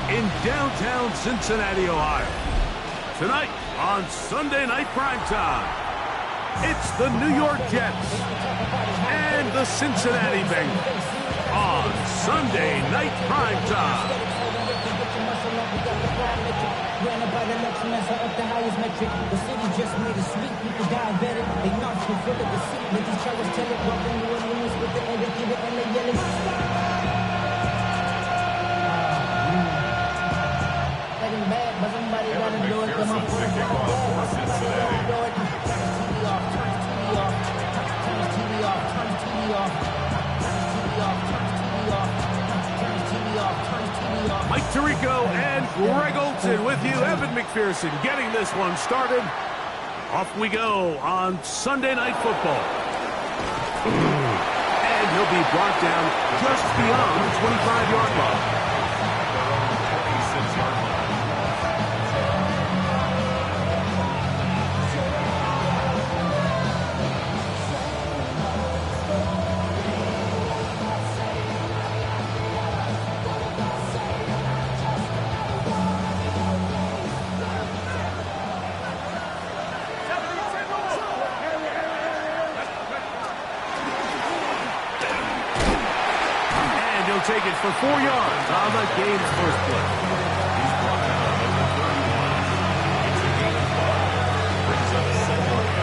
in downtown Cincinnati, Ohio. Tonight on Sunday Night Primetime, it's the New York Jets and the Cincinnati Bengals on Sunday Night Primetime. The city just made a sweep, people diabetic. They knocked me full of the seat. Let these cowards tell it. Walking New Orleans with the air, they give it and they yell it. Getting bad, but somebody gotta do it. Come on, somebody gotta do it. Turn the TV off, turn the TV off, turn the TV off, turn the TV off, turn the TV off, turn the TV off, turn the TV off, turn the TV off. Mike Tirico and Greg Olson with you. Evan McPherson getting this one started. Off we go on Sunday Night Football. And he'll be brought down just beyond the 25-yard line. Take it for 4 yards on the game's first play. He's brought down at the 31. It's a gain of 5. Brings up second and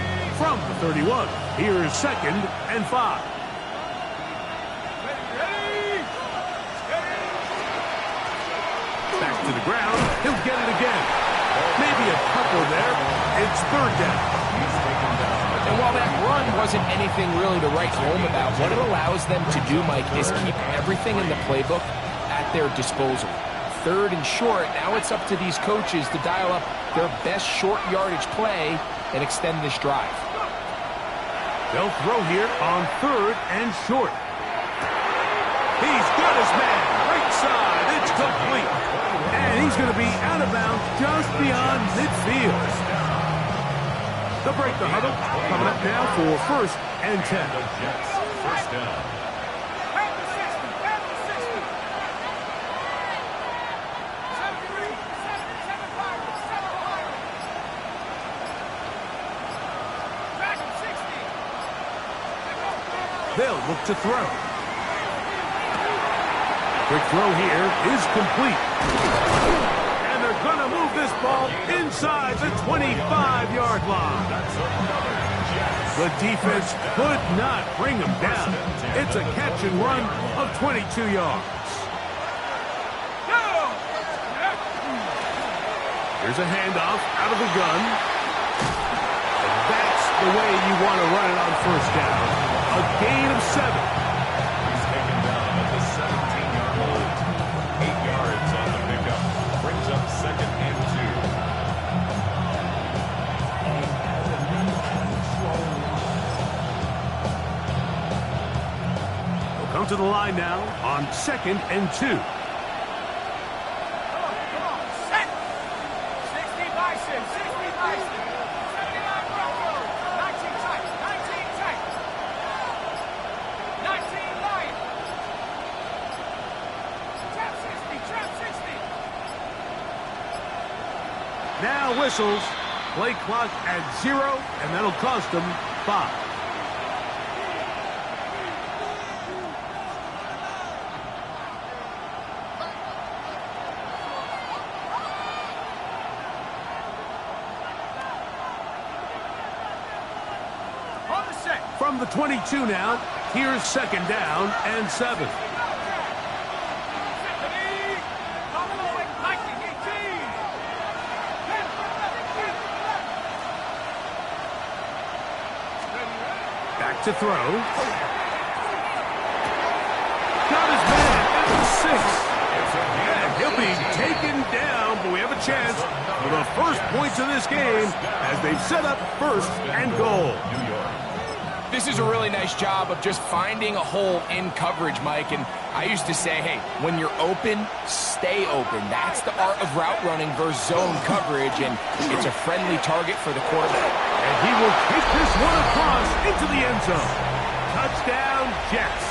5. From the 31, here's second and 5. To the ground, he'll get it again. Maybe a couple there. It's third down. And while that run wasn't anything really to write home about, what it allows them to do, Mike, is keep everything in the playbook at their disposal. Third and short, now it's up to these coaches to dial up their best short yardage play and extend this drive. They'll throw here on third and short. He's got his man. Right side. It's complete. And he's going to be out of bounds just beyond midfield. They'll break the huddle. Coming up now for first and 10. The Jets, first down. They'll look to throw. Quick throw here is complete. And they're going to move this ball inside the 25-yard line. The defense could not bring them down. It's a catch and run of 22 yards. Here's a handoff out of the gun. And that's the way you want to run it on first down. A gain of 7. He's taken down at the 17-yard line. 8 yards on the pickup. Brings up second and 2. They'll come to the line now on second and 2. Now whistles, play clock at 0, and that'll cost them 5. From the 22 now, here's second down and 7. To throw. Got his man at the 6. And he'll be taken down, but we have a chance for the first points of this game as they've set up first and goal. This is a really nice job of just finding a hole in coverage, Mike. And I used to say, hey, when you're open, stay open. That's the art of route running versus zone coverage, and it's a friendly target for the quarterback. And he will take this one across into the end zone. Touchdown, Jets.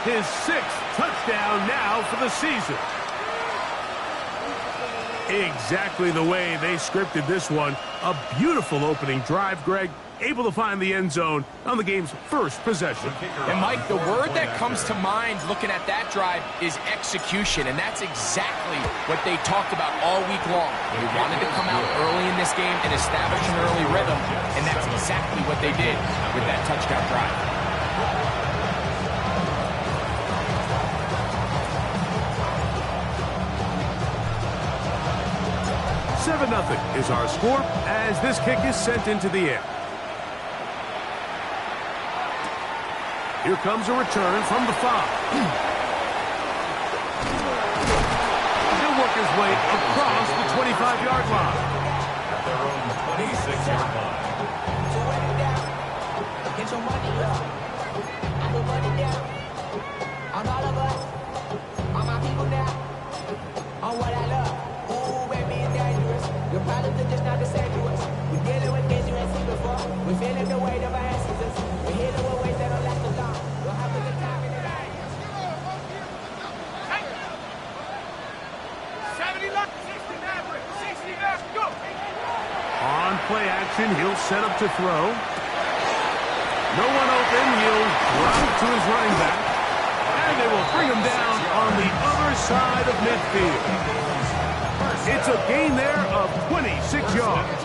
His 6th touchdown now for the season. Exactly the way they scripted this one. A beautiful opening drive, Greg. Able to find the end zone on the game's first possession. And, Mike, the word that comes to mind looking at that drive is execution, and that's exactly what they talked about all week long. They wanted to come out early in this game and establish an early rhythm, and that's exactly what they did with that touchdown drive. 7-0 is our score as this kick is sent into the air. Here comes a return from the 5. He'll work his way across the 25-yard line. At their own 26-yard line. So run it down. Get your money up. I will run it down. On all of us. On my people now. On what I love. Ooh, baby, it's dangerous. Your problems are just not the same to us. We're dealing with things you ain't seen before. We're feeling the weight of our ancestors. We're healing with ways that don't last so long. We'll have a good time in the night. 70 left, 60 Maverick, 60 left, go! On play action, he'll set up to throw. No one open, he'll drop to his running back. And they will bring him down on the other side of midfield. It's a gain there of 26 yards.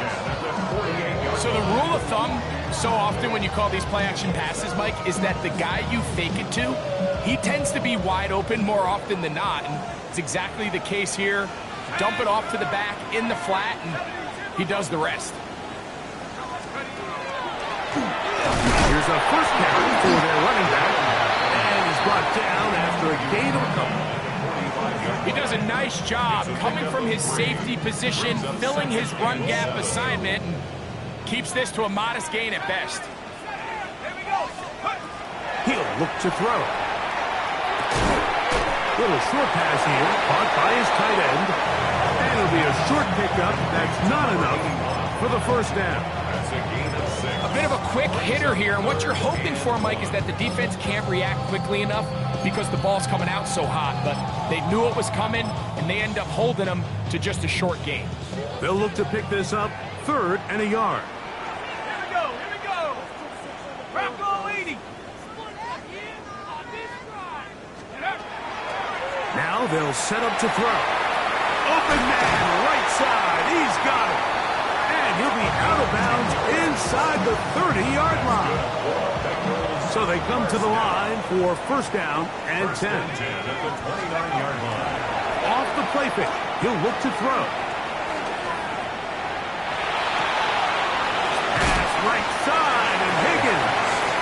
So the rule of thumb, so often when you call these play-action passes, Mike, is that the guy you fake it to, he tends to be wide open more often than not. And it's exactly the case here. Dump it off to the back in the flat, and he does the rest. Here's a first down for their running back. And he's brought down after a gain of a couple. He does a nice job coming from his safety position, filling his run gap assignment, and keeps this to a modest gain at best. He'll look to throw. Little short pass here, caught by his tight end. And it'll be a short pickup. That's not enough for the first down. A bit of a quick hitter here, and what you're hoping for, Mike, is that the defense can't react quickly enough because the ball's coming out so hot. But they knew it was coming, and they end up holding them to just a short gain. They'll look to pick this up, 3rd and a yard. Here we go! Bronco 80! Now they'll set up to throw. Open man, right side, he's got it. And he'll be out of bounds inside the 30-yard line. So they come to the line for first down and 10. At the 29-yard line. Off the play fake, he'll look to throw. Pass right side, and Higgins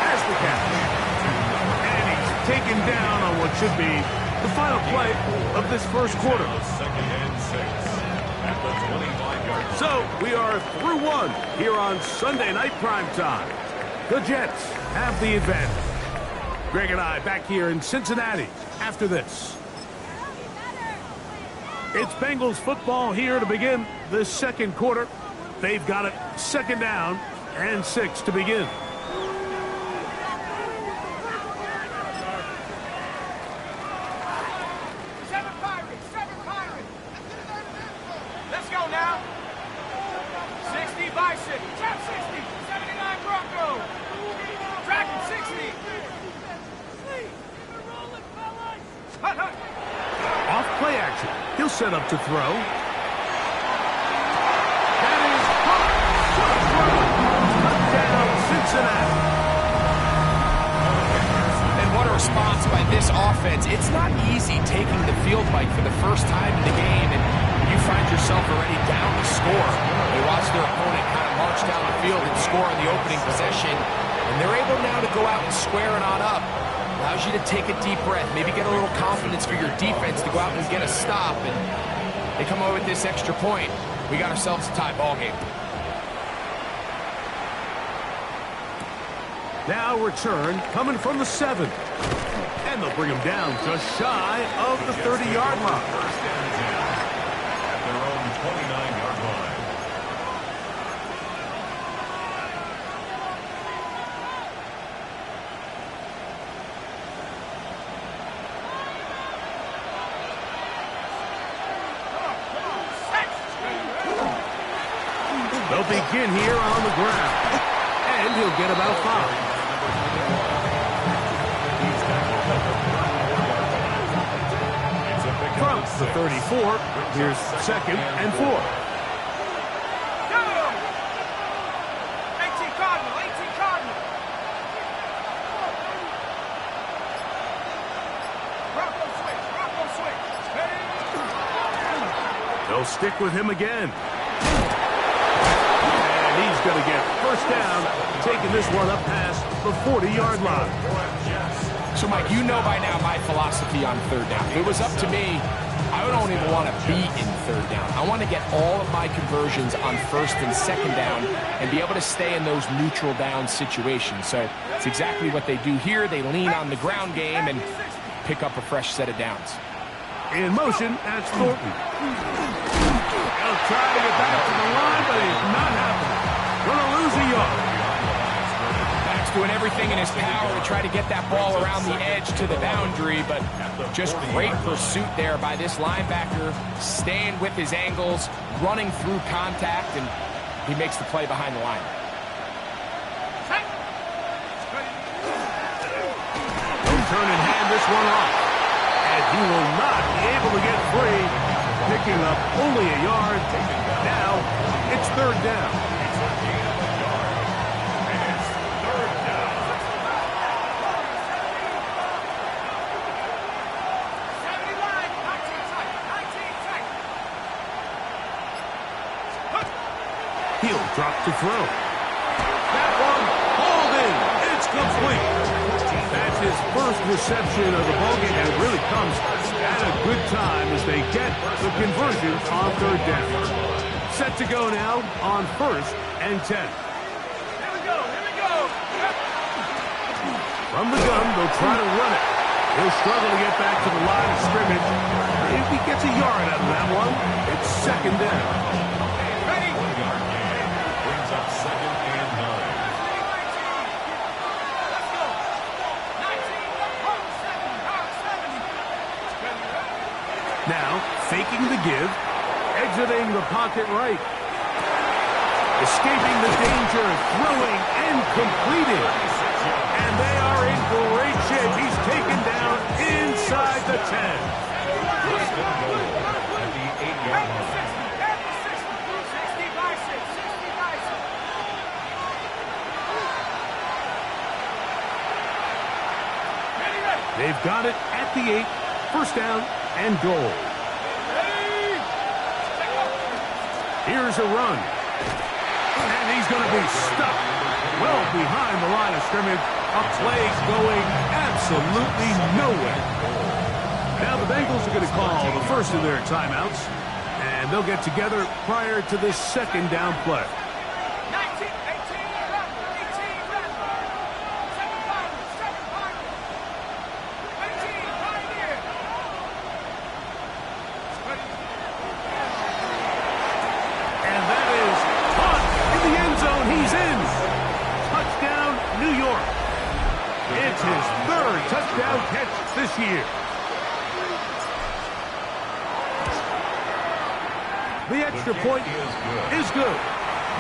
has the catch. And he's taken down on what should be the final play of this first quarter. 2nd and 6. At the 25-yard line. So we are through one here on Sunday Night Primetime. The Jets have the advantage. Greg and I back here in Cincinnati after this. It's Bengals football here to begin the second quarter. They've got it 2nd down and 6 to begin. Let's go now. 60 Bison, trap 60, 79 Bronco. Tracking 60. Hut, hut. Off play action. He'll set up to throw. That is caught. Touchdown, Cincinnati. And what a response by this offense. It's not easy taking the field, Mike, for the first time in the game, and you find yourself already down to score. They watch their opponent kind of march down the field and score on the opening possession, and they're able now to go out and square it on up. Allows you to take a deep breath, maybe get a little confidence for your defense to go out and get a stop, and they come away with this extra point. We got ourselves a tie ball game. Now return coming from the 7. And they'll bring him down just shy of the 30-yard line. First and 10 at their own 29-yard line. They'll begin here on the ground. And he'll get about 5. From the 34, here's 2nd and 4. Go! 18 Cardinal, 18 Cardinal. Bronco switch. They'll stick with him again. And he's going to get first down, taking this one up past the 40-yard line. So, Mike, you know by now my philosophy on third down. If it was up to me, I don't even want to be in third down. I want to get all of my conversions on first and second down and be able to stay in those neutral down situations. So it's exactly what they do here. They lean on the ground game and pick up a fresh set of downs. In motion, that's Thornton. He'll try to get back to the line, but it's not happening. Going to lose a yard. Doing everything in his power to try to get that ball around the edge to the boundary, but just great pursuit there by this linebacker, staying with his angles, running through contact, and he makes the play behind the line. He'll turn and hand this one off, and he will not be able to get free, picking up only a yard. Now it's third down. He'll drop to throw. That one hauled in. It's complete. That's his first reception of the ballgame, and it really comes at a good time as they get the conversion on third down. Set to go now on 1st and 10. Here we go. From the gun, they'll try to run it. He'll struggle to get back to the line of scrimmage. If he gets a yard out of that one, it's second down. Now, faking the give, exiting the pocket right. Escaping the danger, throwing, and completing. And they are in great shape. He's taken down inside the 10. They've got it at the 8, first down and goal. Here's a run. And he's going to be stuck well behind the line of scrimmage. A play going absolutely nowhere. Now the Bengals are going to call the first of their timeouts. And they'll get together prior to this second down play. 19, 18, 18, And that is caught in the end zone. He's in. Touchdown, New York. It's his third touchdown catch this year. The extra point is good.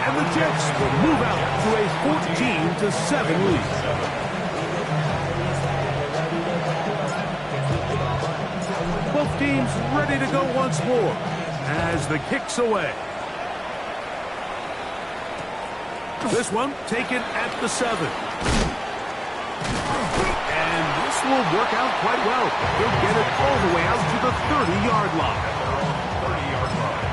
And the Jets will move out to a 14-7 lead. Both teams ready to go once more as the kick's away. This one taken at the 7. And this will work out quite well. He'll get it all the way out to the 30-yard line. 30-yard line.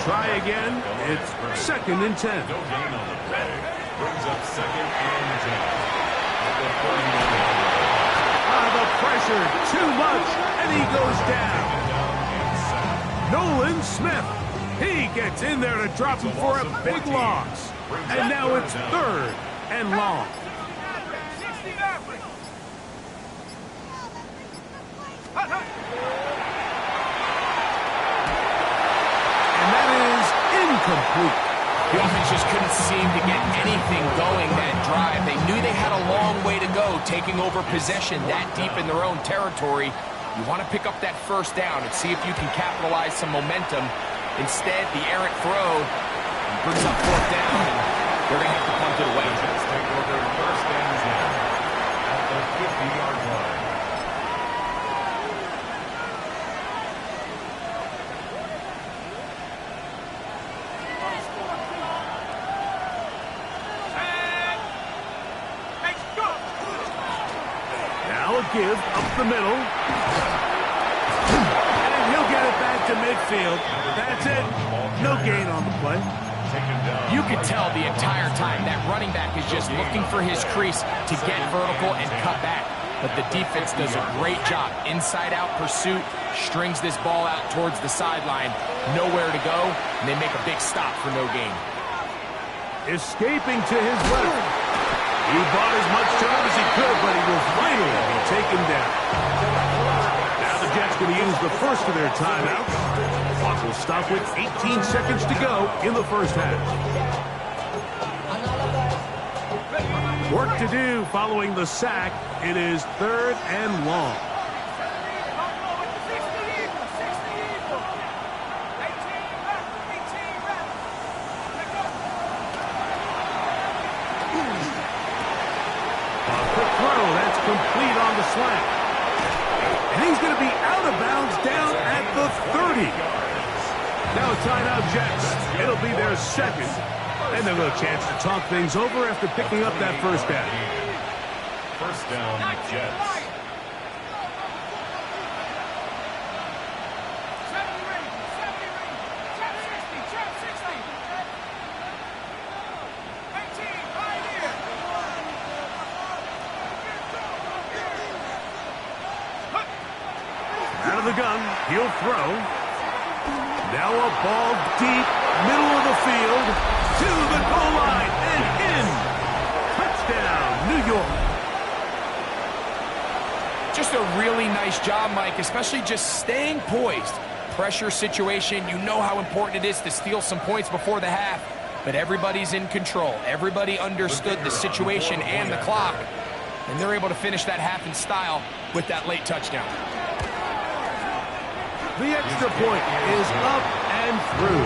try again. It's 2nd and 10. No gain on the play. Brings up 2nd and 10. At the 39-yard line. The pressure, too much, and he goes down. Nolan Smith. He gets in there to drop him for a big loss. And now it's 3rd and long. 60 average. Hut, hut. And that is incomplete. The offense just couldn't seem to get anything going that drive. They knew they had a long way to go, taking over possession that deep in their own territory. You want to pick up that 1st down and see if you can capitalize some momentum. Instead, the errant throw brings up 4th down, and they're going to have to punt it away. Jets take over 1st and 10 at the 50-yard line. Give up the middle. And he'll get it back to midfield. That's it. No gain on the play. You could tell the entire time that running back is just looking for his crease to get vertical and cut back. But the defense does a great job. Inside-out pursuit, strings this ball out towards the sideline. Nowhere to go, and they make a big stop for no gain. Escaping to his left. He bought as much time as he could, but he will finally be taken down. Now the Jets going to use the first of their timeouts. Clock will stop with 18 seconds to go in the 1st half. Work to do following the sack. It is 3rd and long. 60 Throw, that's complete on the slant. And he's going to be out of bounds down at the 30. Now a timeout Jets. It'll be their 2nd. And they'll have a chance to talk things over after picking up that 1st down. 1st down, Jets. Out of the gun, he'll throw. Now a ball deep, middle of the field, to the goal line, and in. Touchdown, New York. Just a really nice job, Mike, especially just staying poised. Pressure situation, you know how important it is to steal some points before the half, but everybody's in control. Everybody understood the situation and the clock, and they're able to finish that half in style with that late touchdown. The extra point is up and through,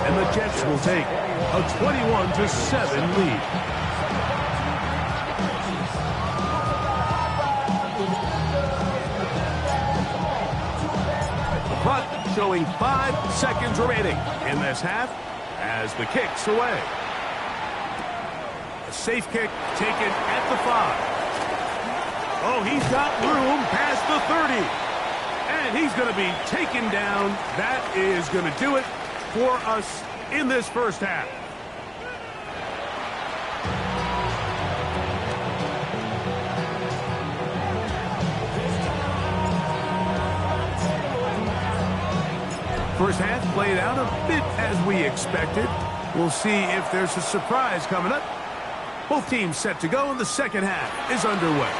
and the Jets will take a 21-7 lead. The clock showing 5 seconds remaining in this half as the kick's away. A safe kick taken at the 5. Oh, he's got room past the 30. And he's going to be taken down. That is going to do it for us in this 1st half. First half played out a bit as we expected. We'll see if there's a surprise coming up. Both teams set to go, and the 2nd half is underway.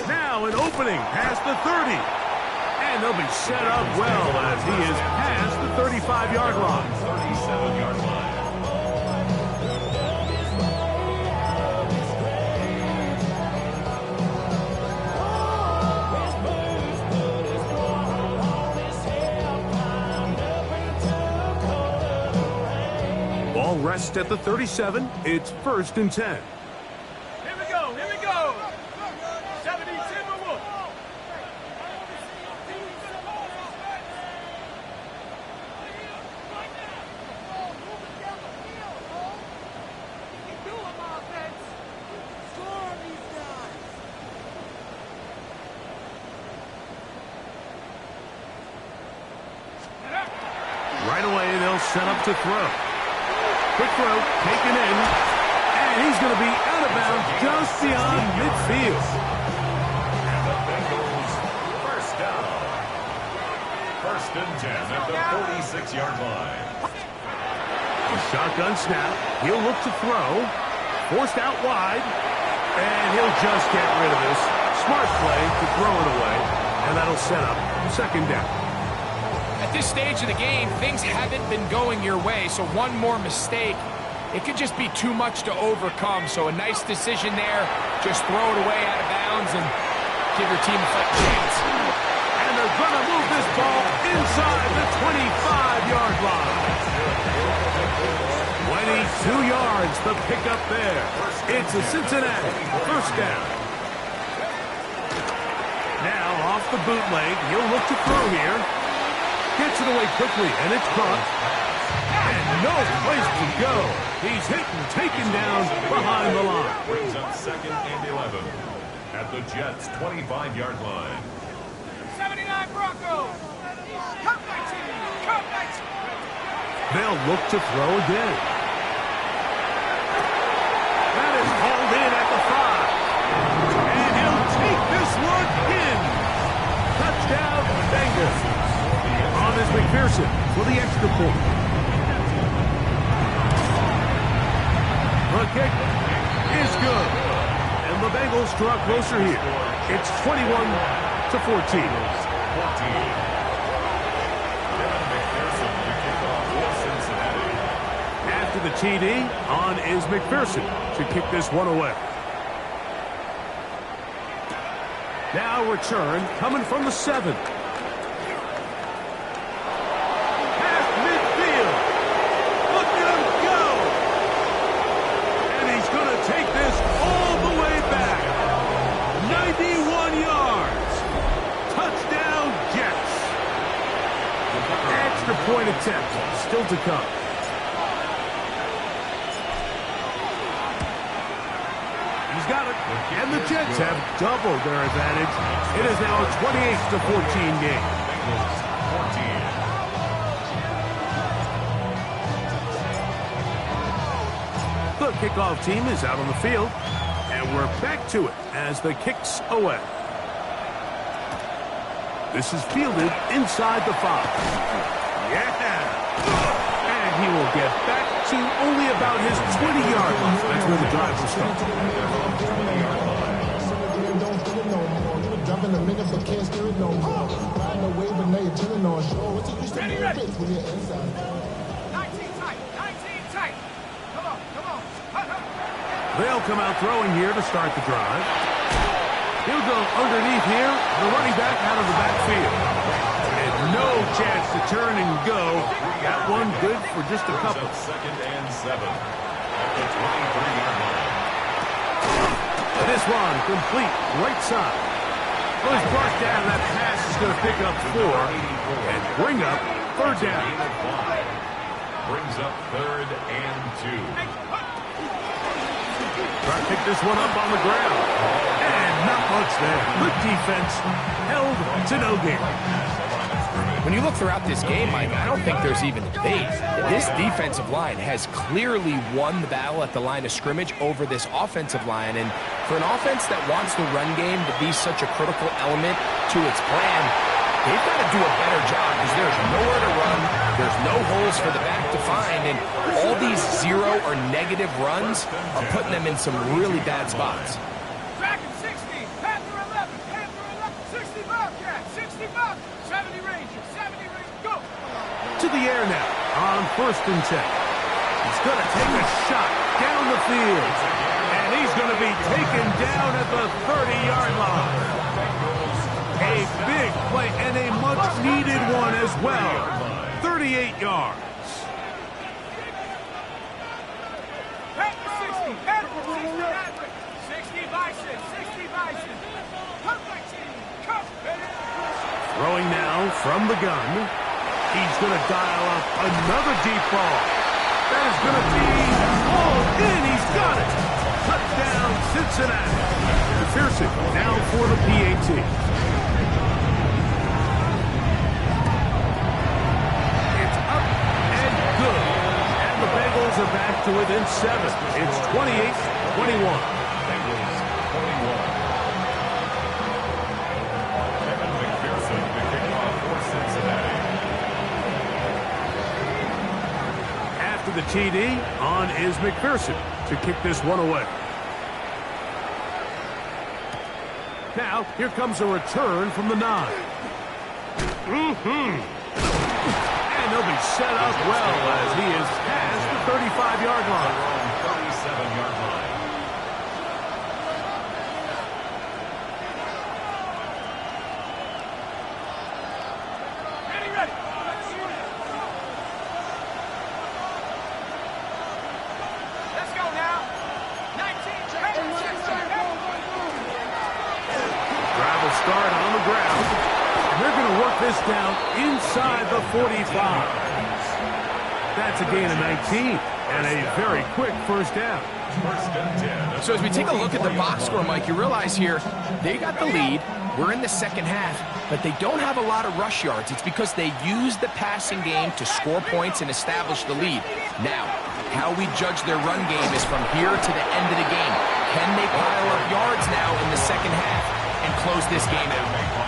Now an opening past the 30. And they'll be set up well as he is past the 35-yard line. 37-yard line. Ball rests at the 37. It's 1st and 10. Here we go, here we go. 70 Timberwolves. Right away, they'll set up to throw. Quick throw, taken in, and he's going to be out of bounds just beyond midfield. And the Bengals first down. First and 10 at the 46-yard line. A shotgun snap. He'll look to throw. Forced out wide, and he'll just get rid of this. Smart play to throw it away, and that'll set up second down. At this stage of the game, things haven't been going your way, so one more mistake, it could just be too much to overcome. So a nice decision there. Just throw it away out of bounds and give your team a fighting chance. And they're going to move this ball inside the 25-yard line. 22 yards, the pickup there. It's a Cincinnati first down. Now off the bootleg, he'll look to throw here. Gets it away quickly, and it's caught. And no place to go. He's hit and taken down behind the line. Brings up second and 11 at the Jets' 25-yard line. 79 Broncos. Come back to me. Come back to me. They'll look to throw again. That is hauled in at the 5. And he'll take this one in. Touchdown, Bengals. On is McPherson for the extra point. The kick is good. And the Bengals draw closer here. It's 21-14. After the TD, on is McPherson to kick this one away. Now return coming from the 7. Point attempt still to come. He's got it. And the Jets have doubled their advantage. It is now a 28-14 game. The kickoff team is out on the field. And we're back to it as the kick's away. This is fielded inside the 5. Yeah! And he will get back to only about his 20-yard line. That's where the drive will start. Ready, ready. 19 tight. 19 tight. Come on, come on. They'll come out throwing here to start the drive. He'll go underneath here. The running back out of the backfield. No chance to turn and go. That one good for just a couple. Second and 7 at the 23-yard line. This one complete right side. Well, he's brought down. That pass is going to pick up 4 and bring up third down. Brings up third and 2. Try to pick this one up on the ground. And not much there. Good defense. Held to no gain. When you look throughout this game, Mike, I don't think there's even debate. This defensive line has clearly won the battle at the line of scrimmage over this offensive line. And for an offense that wants the run game to be such a critical element to its plan, they've got to do a better job because there's nowhere to run. There's no holes for the back to find. And all these 0 or negative runs are putting them in some really bad spots. Dragon 60, Panther 11, Panther 11, 60 Bobcat, 60 Bobcat, 70 Rangers, 70 Rangers, go! To the air now on first and 10. He's going to take a shot down the field. And he's going to be taken down at the 30-yard line. A big play and a much-needed one as well. 38 yards. Panther 60, Panther 60, Panther, 60 Bison, 60 Bison, come back team, come back! Throwing now from the gun. He's going to dial up another deep ball. That is going to be hauled in. He's got it. Touchdown, Cincinnati. McPherson now for the PAT. It's up Bengals are back to within 7. It's 28-21. Bengals 21. Kevin McPherson to kick off for Cincinnati. After the TD, on is McPherson to kick this one away. Now, here comes a return from the 9. And he'll be set up well as he is past the 35-yard line. 37-yard line. Ready, ready. Let's go now. 19, check. Travel start on the ground. And they're going to work this down inside the 45. That's a gain of 19 and a very quick first down. First and 10. So as we take a look at the box score, Mike, you realize here they got the lead. We're in the second half, but they don't have a lot of rush yards. It's because they use the passing game to score points and establish the lead. Now, how we judge their run game is from here to the end of the game. Can they pile up yards now in the second half and close this game out?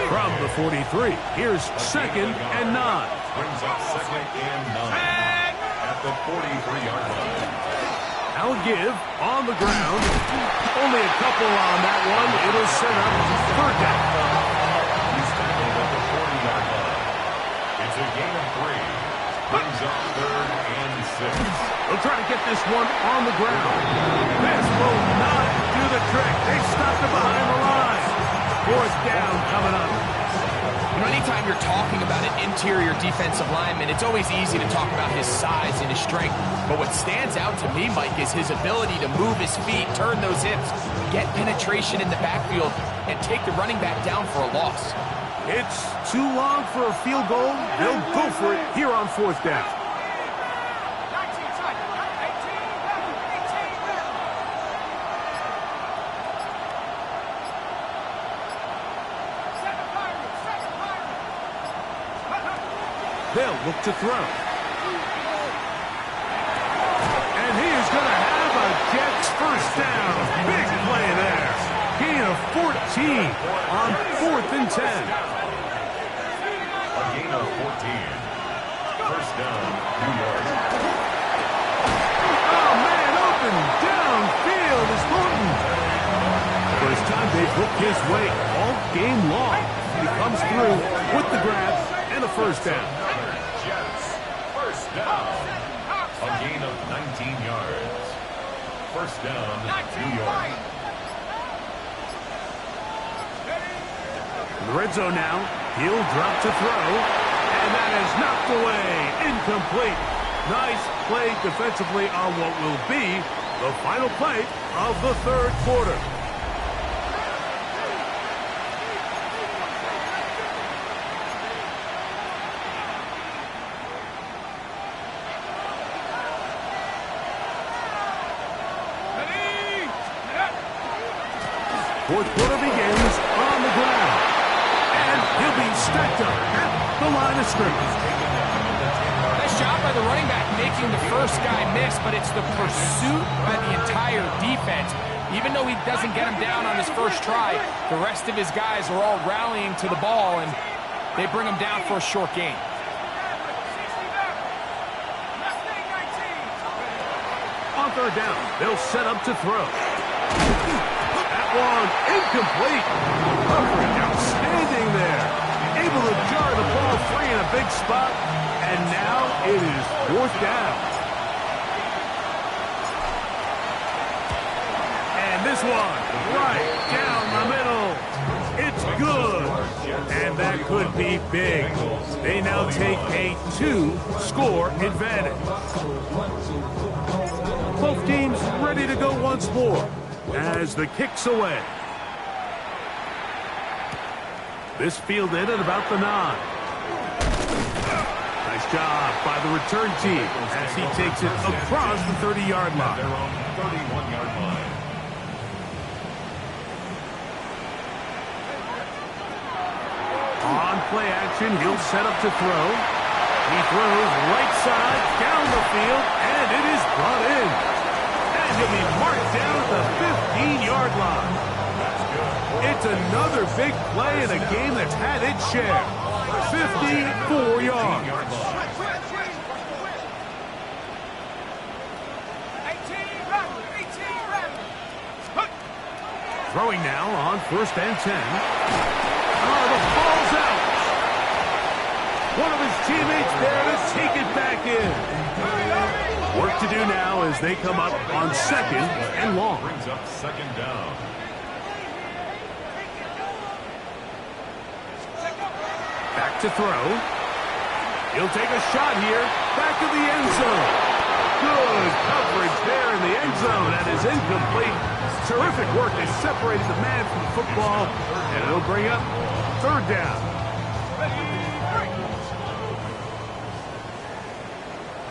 From the 43, here's 2nd and 9. Brings up 2nd and 9 at the 43-yard line. Now a give on the ground. Only a couple on that one. It'll set up 3rd down. He's tackled at the 40-yard line. It's a gain of 3. Brings up 3rd and 6. They'll try to get this one on the ground. This will not do the trick. They stopped it behind the line. 4th down coming up. You know, anytime you're talking about an interior defensive lineman, it's always easy to talk about his size and his strength. But what stands out to me, Mike, is his ability to move his feet, turn those hips, get penetration in the backfield, and take the running back down for a loss. It's too long for a field goal. They'll go for it here on 4th down. 19, side. 18 left. Second pirate. They'll look to throw. And he is going to have a Jets first down. Big play there. Gain of 14 on 4th and 10. A gain of 14. First down, New York. Oh, man, open downfield is Thornton. First time they've hooked his way all game long. He comes through with the grab and a first down. Jets, first down. A gain of 19 yards. First down, New York. In the red zone now, he'll drop to throw, and that is knocked away, incomplete. Nice play defensively on what will be the final play of the 3rd quarter. Fourth quarter begins on the ground. And he'll be stacked up at the line of scrimmage. Nice job by the running back making the first guy miss, but it's the pursuit by the entire defense. Even though he doesn't get him down on his first try, the rest of his guys are all rallying to the ball, and they bring him down for a short gain. On 3rd down, they'll set up to throw. That one incomplete. Humphrey outstanding there. Able to jar the ball free in a big spot. And now it is 4th down. And this one right down the middle. It's good. And that could be big. They now take a 2-score advantage. Both teams ready to go once more as the kick's away. This fielded at about the 9. Nice job by the return team as he takes it across the 30-yard line. They're on the 31-yard line. On play action, he'll set up to throw. He throws right side, down the field, and it is brought in. And he'll be marked down at the 15-yard line. It's another big play in a game that's had its share. 54 yards. 18 rattle, 18 rattle. Throwing now on 1st and 10. Oh, the ball's out. One of his teammates there to take it back in. Work to do now as they come up on 2nd and long. Brings up 2nd down. Back to throw. He'll take a shot here. Back to the end zone. Good coverage there in the end zone. That is incomplete. Terrific work. They separated the man from the football. And it'll bring up 3rd down.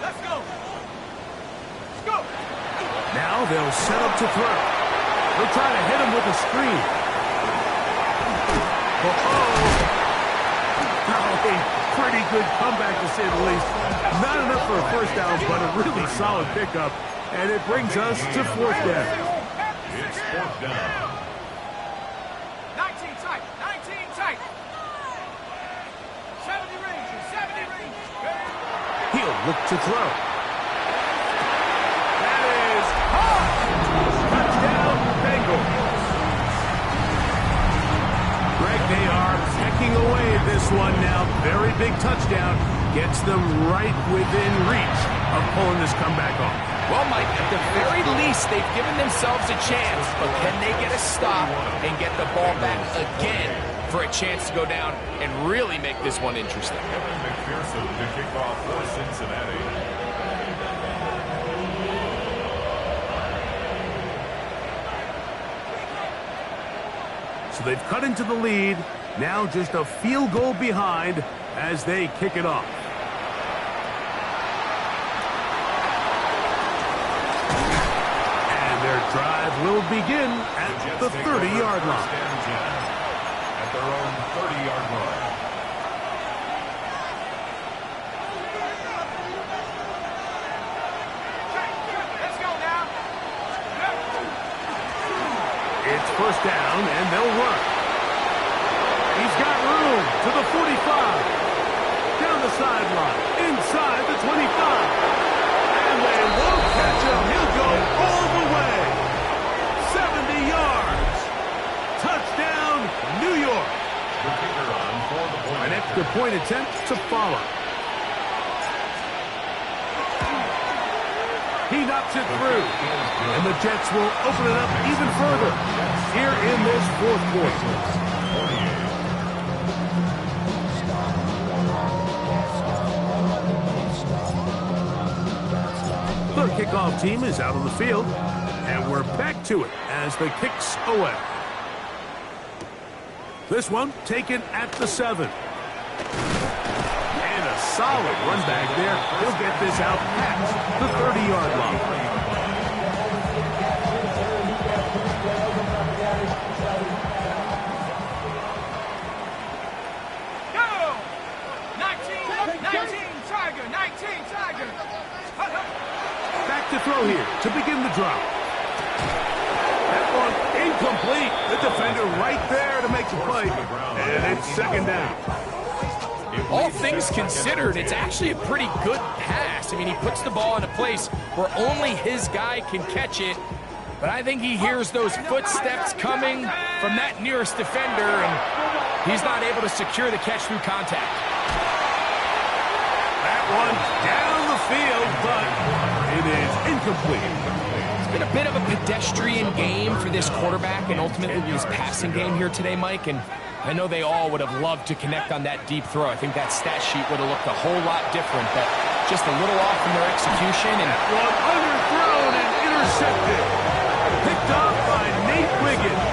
Let's go. Let's go. Now they'll set up to throw. They'll try to hit him with a screen. Pretty good comeback, to say the least. Not enough for a 1st down, but a really solid pickup. And it brings us to 4th down. It's 4th down. 19 tight, 19 tight. 70 range, 70 range. He'll look to throw. That is hot. Touchdown, Bengals. Greg, they are pecking away at this one now. Very big touchdown. Gets them right within reach of pulling this comeback off. Well, Mike, at the very least, they've given themselves a chance, but can they get a stop and get the ball back again for a chance to go down and really make this one interesting? Kevin McPherson to kick off for Cincinnati. So they've cut into the lead. Now just a field goal behind as they kick it off. And their drive will begin at the 30-yard line. At their own 30-yard line. Let's go now. It's 1st down, and they'll run. He's got room to the 45. Down the sideline, inside the 25. And they won't catch him. He'll go all the way. 70 yards. Touchdown, New York. The kicker on for the point. An extra point attempt to follow. He knocks it through. And the Jets will open it up even further here in this 4th quarter. The kickoff team is out on the field, and we're back to it as the kick's away. This one taken at the 7. And a solid run back there. He'll get this out past the 30-yard line. Go! 19 Tiger, 19 Tiger. Back to throw here to begin the drop. That one incomplete. The defender right there to make the play. And it's 2nd down. All things considered, it's actually a pretty good pass. I mean, he puts the ball in a place where only his guy can catch it. But I think he hears those footsteps coming from that nearest defender, and he's not able to secure the catch through contact. That one down the field, but it is incomplete. It's been a bit of a pedestrian game for this quarterback and ultimately his passing game here today, Mike. And I know they all would have loved to connect on that deep throw. I think that stat sheet would have looked a whole lot different, but just a little off in their execution. And one underthrown and intercepted. Picked up by Nate Wiggins.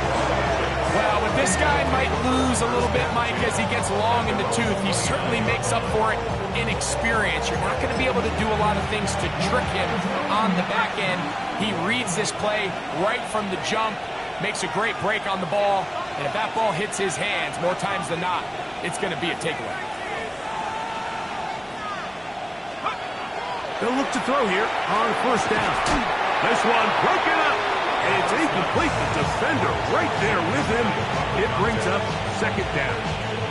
Well, but this guy might lose a little bit, Mike, as he gets long in the tooth. He certainly makes up for it in experience. You're not going to be able to do a lot of things to trick him on the back end. He reads this play right from the jump, makes a great break on the ball, and if that ball hits his hands more times than not, it's going to be a takeaway. They'll look to throw here on first down. This one broken up. It's incomplete. The defender right there with him. It brings up second down.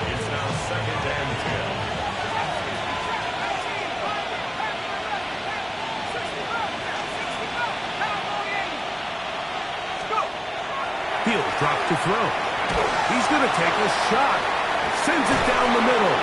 It's now second and 10. Fields drops to throw. He's going to take a shot. Sends it down the middle.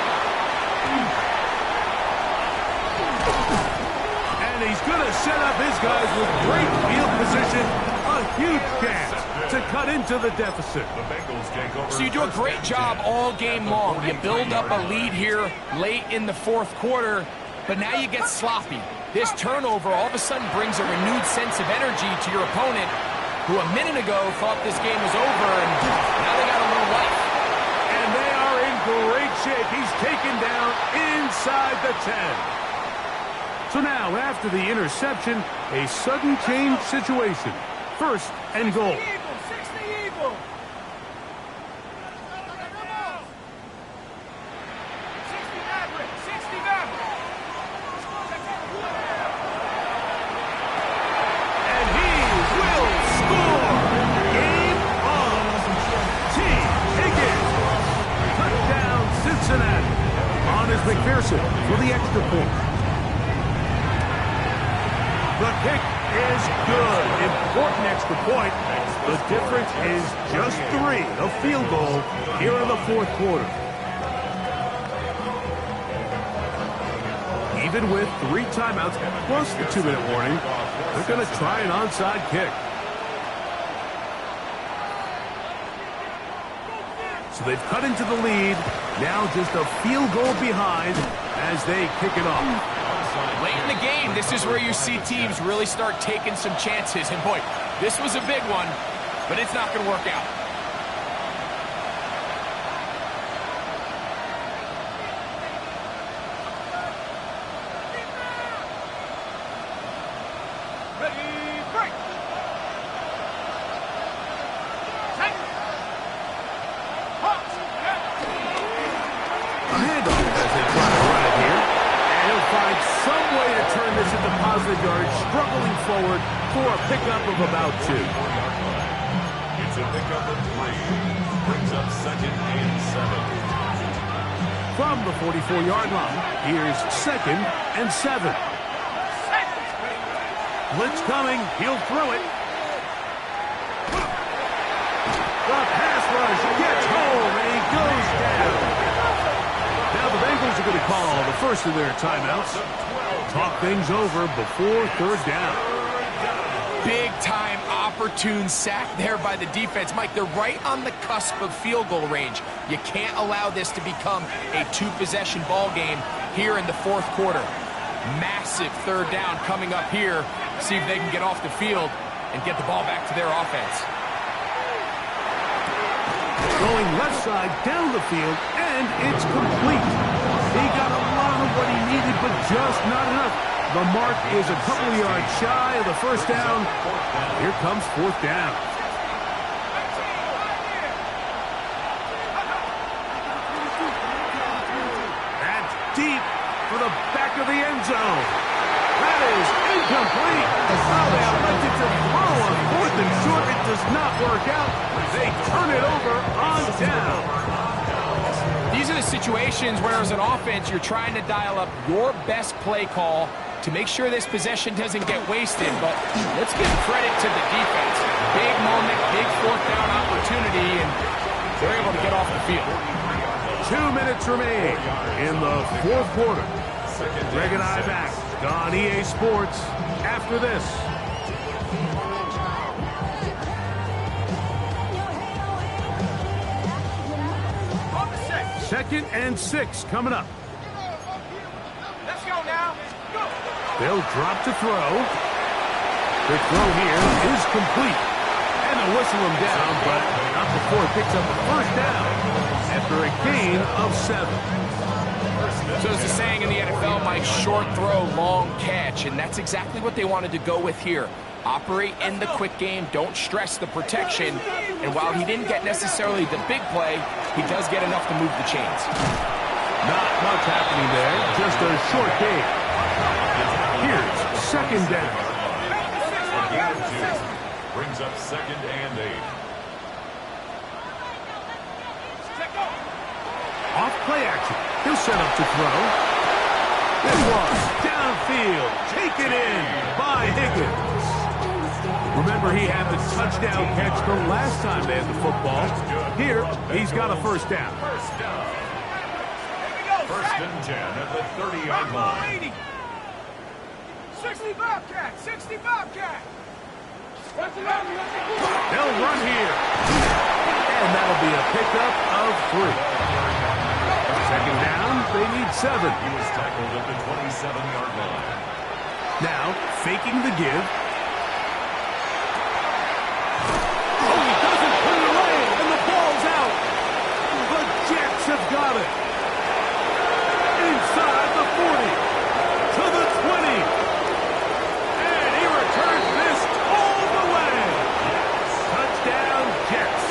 And he's going to set up his guys with great field position. A huge chance to cut into the deficit. The Bengals take over. So you do a great job all game long. You build up a lead here late in the fourth quarter, but now you get sloppy. This turnover all of a sudden brings a renewed sense of energy to your opponent, who a minute ago thought this game was over, and now they got a little life. And they are in great shape. He's taken down inside the 10. So now, after the interception, a sudden change situation. First and goal. 60 evil. 60 Maverick. 60 Maverick. And he will score. Game on. T. Higgins. Touchdown, Cincinnati. On is McPherson for the extra point. The kick is good. Important extra point. The difference is just 3. A field goal here in the fourth quarter. Even with 3 timeouts plus the 2-minute warning, they're going to try an onside kick. So they've cut into the lead. Now just a field goal behind as they kick it off. Late in the game, this is where you see teams really start taking some chances. And boy, this was a big one, but it's not going to work out. Ready, break. Set. Hawks. A handoff as they try to run it here. And he'll find some way to turn this into positive yards, struggling forward for a pickup of about 2. It's a pickup of 3. Brings up second and 7. From the 44-yard line, here's second and 7. Blitz coming. He'll throw it. The pass rush gets home, and he goes down. Now the Bengals are going to call the first of their timeouts. Talk things over before third down. Big-time opportune sack there by the defense. Mike, they're right on the cusp of field goal range. You can't allow this to become a 2-possession ball game here in the fourth quarter. Massive third down coming up here. See if they can get off the field and get the ball back to their offense. Going left side down the field, and it's complete. He got a lot of what he needed, but just not enough. The mark is a couple yards shy of the first down. Here comes fourth down. That's deep for the back of the end zone. That is incomplete. Oh, they elected to throw on fourth and short. It does not work out. They turn it over on down. These are the situations where, as an offense, you're trying to dial up your best play call to make sure this possession doesn't get wasted. But let's give credit to the defense. Big moment, big fourth down opportunity, and they're able to get off the field. 2 minutes remain in the fourth quarter. Greg and I back on EA Sports after this. On the set. Second and 6 coming up. Let's go now. Go. They'll drop to throw. The throw here is complete. And they'll whistle him down, but not before it picks up a first down after a gain of 7. So there's a saying in the NFL, Mike, short throw, long catch, and that's exactly what they wanted to go with here. Operate in the quick game, don't stress the protection, and while he didn't get necessarily the big play, he does get enough to move the chains. Not much happening there, just a short game. Here's second down. A gain of 2. Brings up 2nd and 8. Off play action. He'll set up to throw. This one, downfield. Taken in by Higgins. Remember, he had the touchdown catch the last time they had the football. Here, he's got a first down. First and 10 at the 30-yard line. 60 Bobcat, 60 Bobcat. They'll run here. And that'll be a pickup of 3. Second down, they need 7. He was tackled at the 27-yard line. Now, faking the give. Oh, he doesn't put it away, and the ball's out. The Jets have got it. Inside the 40, to the 20. And he returns this all the way. Touchdown, Jets.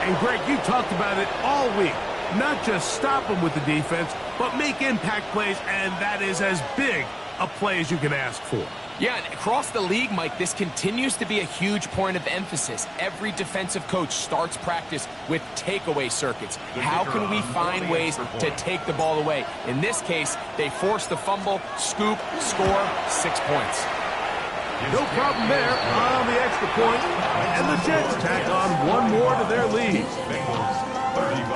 And Greg, you talked about it all week. Not just stop them with the defense, but make impact plays, and that is as big a play as you can ask for. Yeah, and across the league, Mike, this continues to be a huge point of emphasis. Every defensive coach starts practice with takeaway circuits. How can we find ways to take the ball away? In this case, they force the fumble, scoop, score, 6 points. No problem there on the extra point, and the Jets tack on one more to their lead. Bengals 35.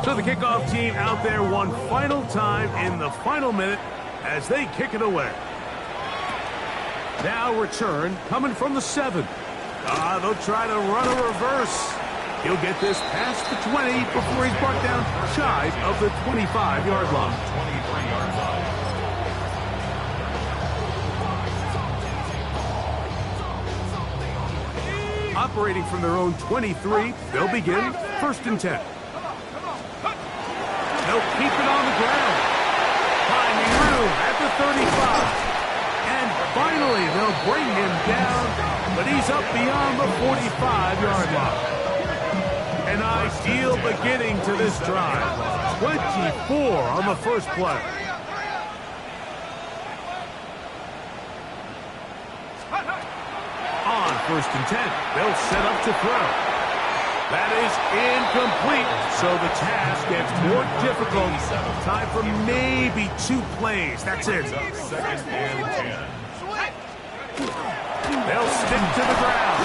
So the kickoff team out there one final time in the final minute as they kick it away. Now return coming from the 7. They'll try to run a reverse. He'll get this past the 20 before he's brought down shy of the 25-yard line. 23-yard line. Operating from their own 23, they'll begin first and 10. They'll keep it on the ground. Finding room at the 35. And finally, they'll bring him down, but he's up beyond the 45-yard line. An ideal beginning to this drive. 24 on the first play. On first and 10, they'll set up to throw. That is incomplete, so the task gets more difficult. Time for maybe 2 plays. That's it. Second and 10. They'll stick to the ground.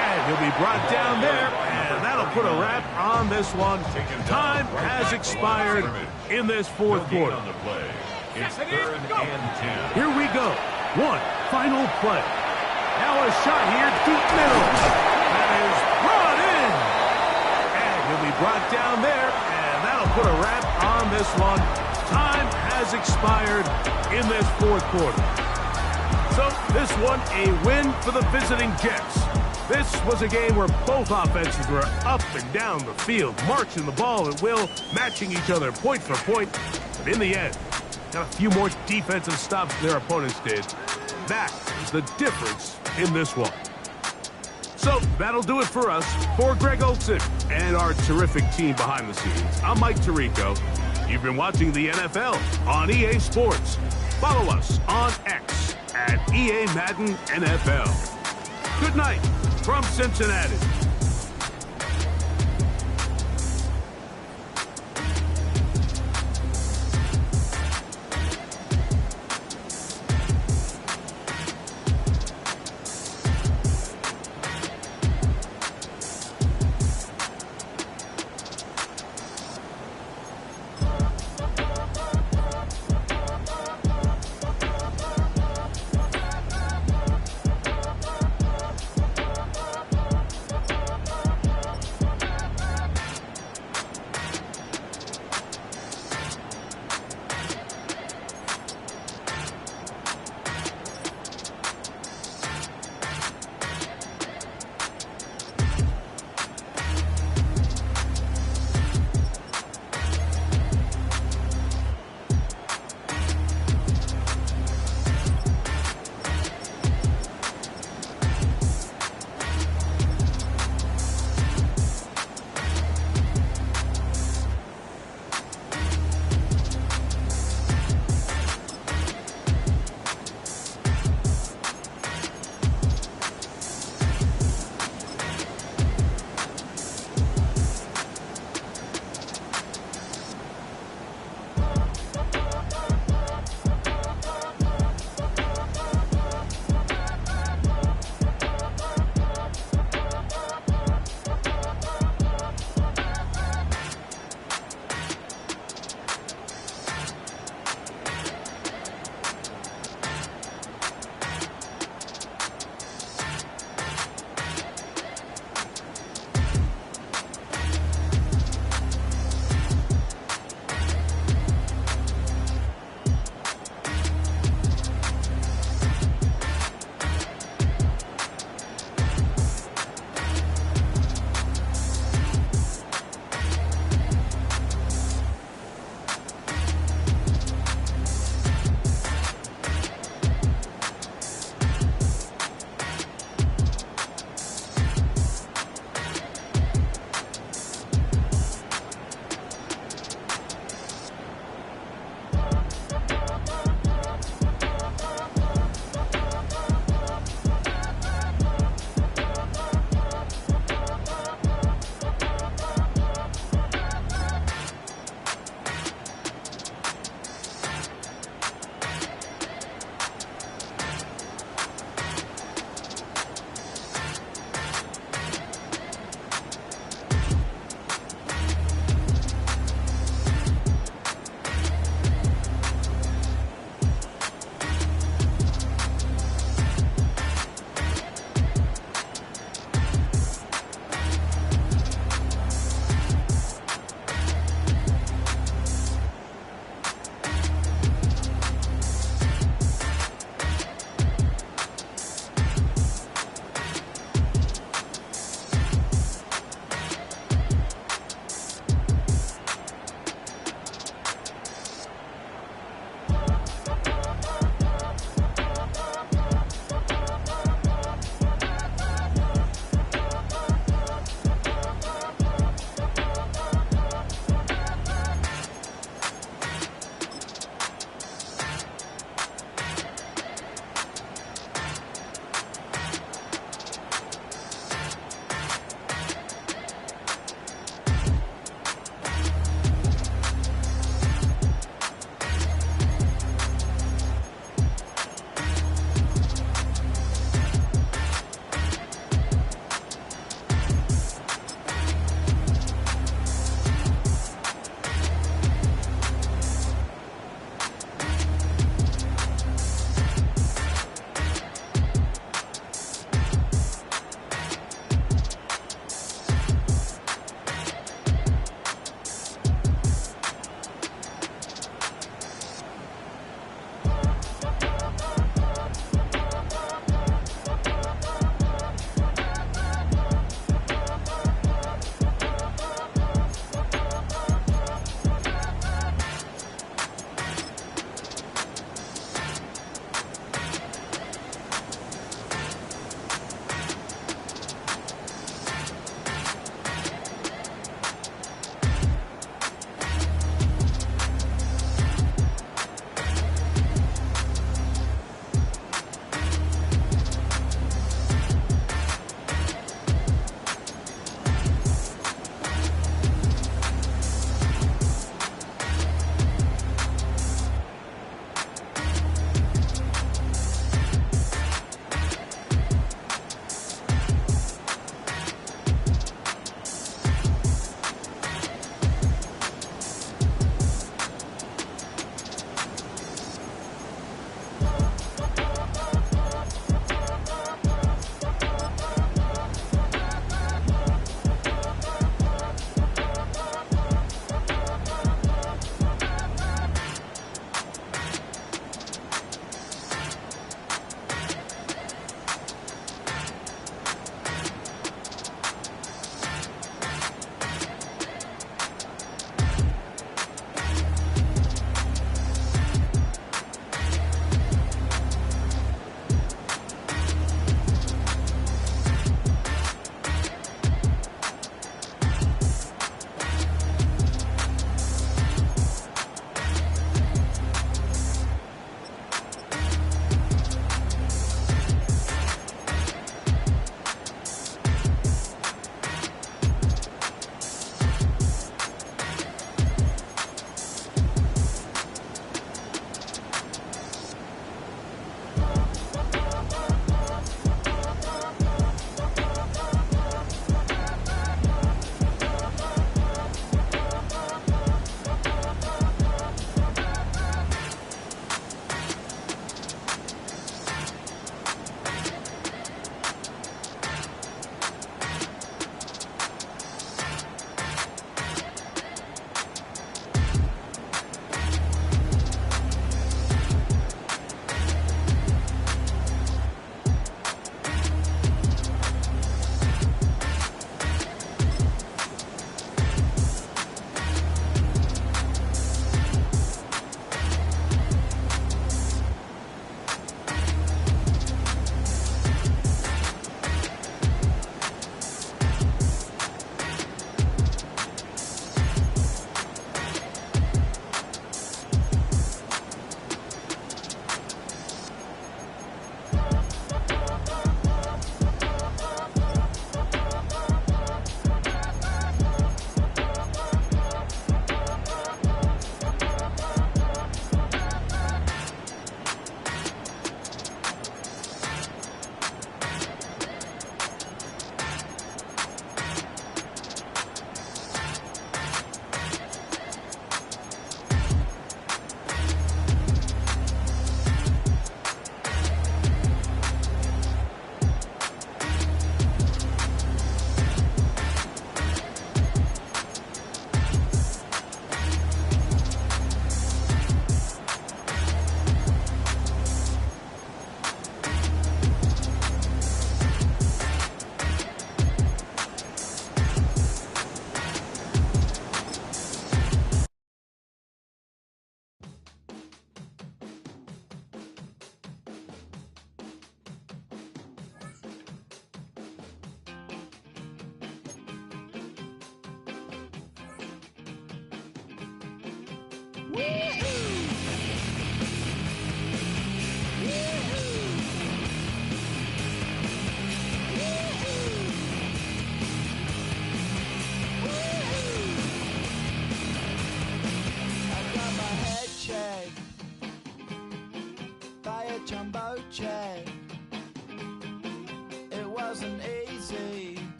And he'll be brought down there, and that'll put a wrap on this one. Time has expired in this fourth quarter. On the play. It's 3rd and 10. Here we go. One final play. Now a shot here, deep middle. That is brought in. And he'll be brought down there, and that'll put a wrap on this one. Time has expired in this fourth quarter. So this one, a win for the visiting Jets. This was a game where both offenses were up and down the field, marching the ball at will, matching each other point for point. But in the end, got a few more defensive stops than their opponents did. That is the difference in this one. So that'll do it for us. For Greg Olson and our terrific team behind the scenes, I'm Mike Tirico. You've been watching the NFL on EA Sports. Follow us on X at EA Madden NFL. Good night from Cincinnati.